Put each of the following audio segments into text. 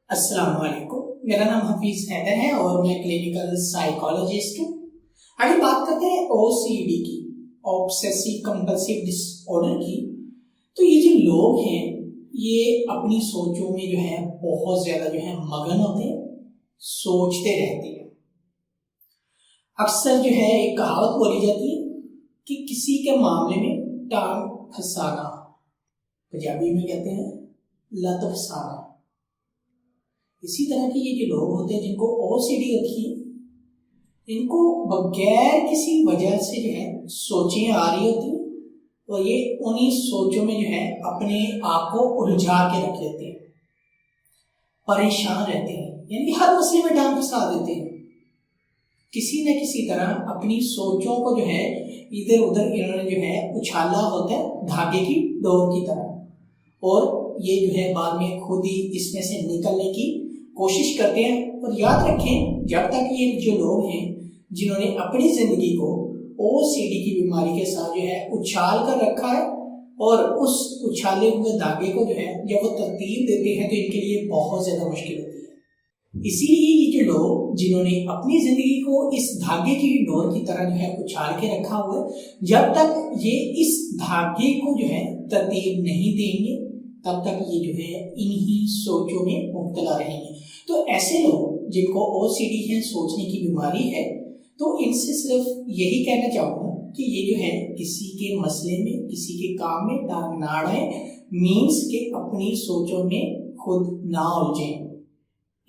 अस्सलाम वालेकुम, मेरा नाम हफीज हैदर है और मैं क्लिनिकल साइकोलॉजिस्ट हूँ। आगे बात करते हैं ओसीडी की, ऑब्सेसिव कंपल्सिव डिसऑर्डर की। तो ये जो लोग हैं ये अपनी सोचों में जो है बहुत ज्यादा जो है मगन होते हैं, सोचते रहते हैं। अक्सर जो है एक कहावत बोली जाती है कि किसी के मामले में टांग फंसाना, पंजाबी में कहते हैं लत फंसाना। इसी तरह के ये जो लोग होते हैं जिनको ओसीडी होती है, इनको बगैर किसी वजह से जो है सोचें आ रही होती हैं और ये उन्हीं सोचों में जो है अपने आप को उलझा के रख लेते हैं, परेशान रहते हैं, यानी हर मसले में टांग फंसा देते हैं। किसी न किसी तरह अपनी सोचों को जो है इधर उधर इन्होंने जो है उछाला होता है धागे की डोर की तरह, और ये जो है बाद में खुद ही इसमें से निकलने की कोशिश करते हैं। और याद रखें, जब तक ये जो लोग हैं जिन्होंने अपनी जिंदगी को ओसीडी की बीमारी के साथ जो है उछाल कर रखा है और उस उछाले हुए धागे को जो है जब वो तरतीब देते हैं तो इनके लिए बहुत ज्यादा मुश्किल होती है। इसीलिए ये जो लोग जिन्होंने अपनी जिंदगी को इस धागे की डोर की तरह जो है उछाल के रखा हुआ है, जब तक ये इस धागे को जो है तरतीब नहीं देंगे तब तक ये जो है इन्हीं सोचों में मुब्तला रहेंगे। तो ऐसे लोग जिनको ओसीडी है, सोचने की बीमारी है, तो इनसे सिर्फ यही कहना चाहूँगा कि ये जो है किसी के मसले में, किसी के काम में टांग ना अड़ाएं, मीन्स के अपनी सोचों में खुद ना उलझें।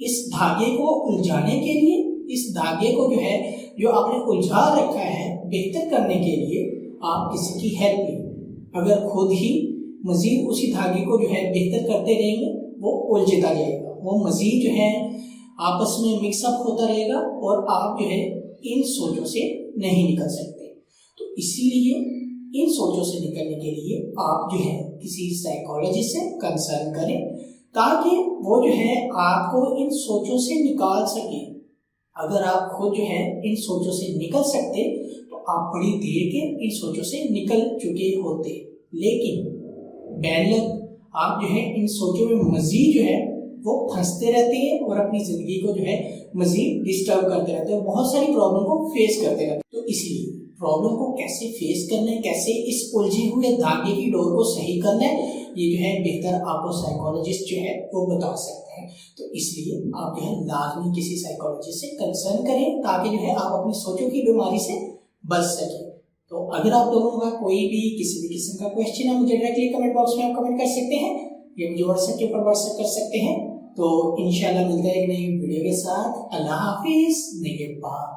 इस धागे को उलझाने के लिए, इस धागे को जो है जो आपने उलझा रखा है बेहतर करने के लिए आप किसी की हेल्प लें। अगर खुद ही मजीद उसी धागे को जो है बेहतर करते रहेंगे वो उलझता जाएगा, वो मजीद जो है आपस में मिक्सअप होता रहेगा और आप जो है इन सोचों से नहीं निकल सकते। तो इसीलिए इन सोचों से निकलने के लिए आप जो है किसी साइकोलॉजिस्ट से कंसल्ट करें ताकि वो जो है आपको इन सोचों से निकाल सके। अगर आप खुद जो है इन सोचों से निकल सकते तो आप बड़ी देर के इन सोचों से निकल चुके होते, लेकिन बैनलक आप जो है इन सोचों में मजीद जो है वो फंसते रहते हैं और अपनी जिंदगी को जो है मजीद डिस्टर्ब करते रहते हैं, बहुत सारी प्रॉब्लम को फेस करते रहते हैं। तो इसलिए प्रॉब्लम को कैसे फेस करना है, कैसे इस उलझे हुए धागे की डोर को सही करना है, ये जो है बेहतर आपको साइकोलॉजिस्ट जो है वो बता सकते हैं। तो इसलिए आप जो है लाजमी किसी साइकोलॉजिस्ट से कंसर्न करें ताकि जो है आप अपनी सोचों की बीमारी से बच सकें। तो अगर आप लोगों का कोई भी किसी भी किस्म का क्वेश्चन है, मुझे डायरेक्टली कमेंट बॉक्स में आप कमेंट कर सकते हैं या मुझे व्हाट्सएप के ऊपर व्हाट्सएप कर सकते हैं। तो इंशाल्लाह मिलते हैं एक नई वीडियो के साथ। अल्लाह हाफिज, निगहबान।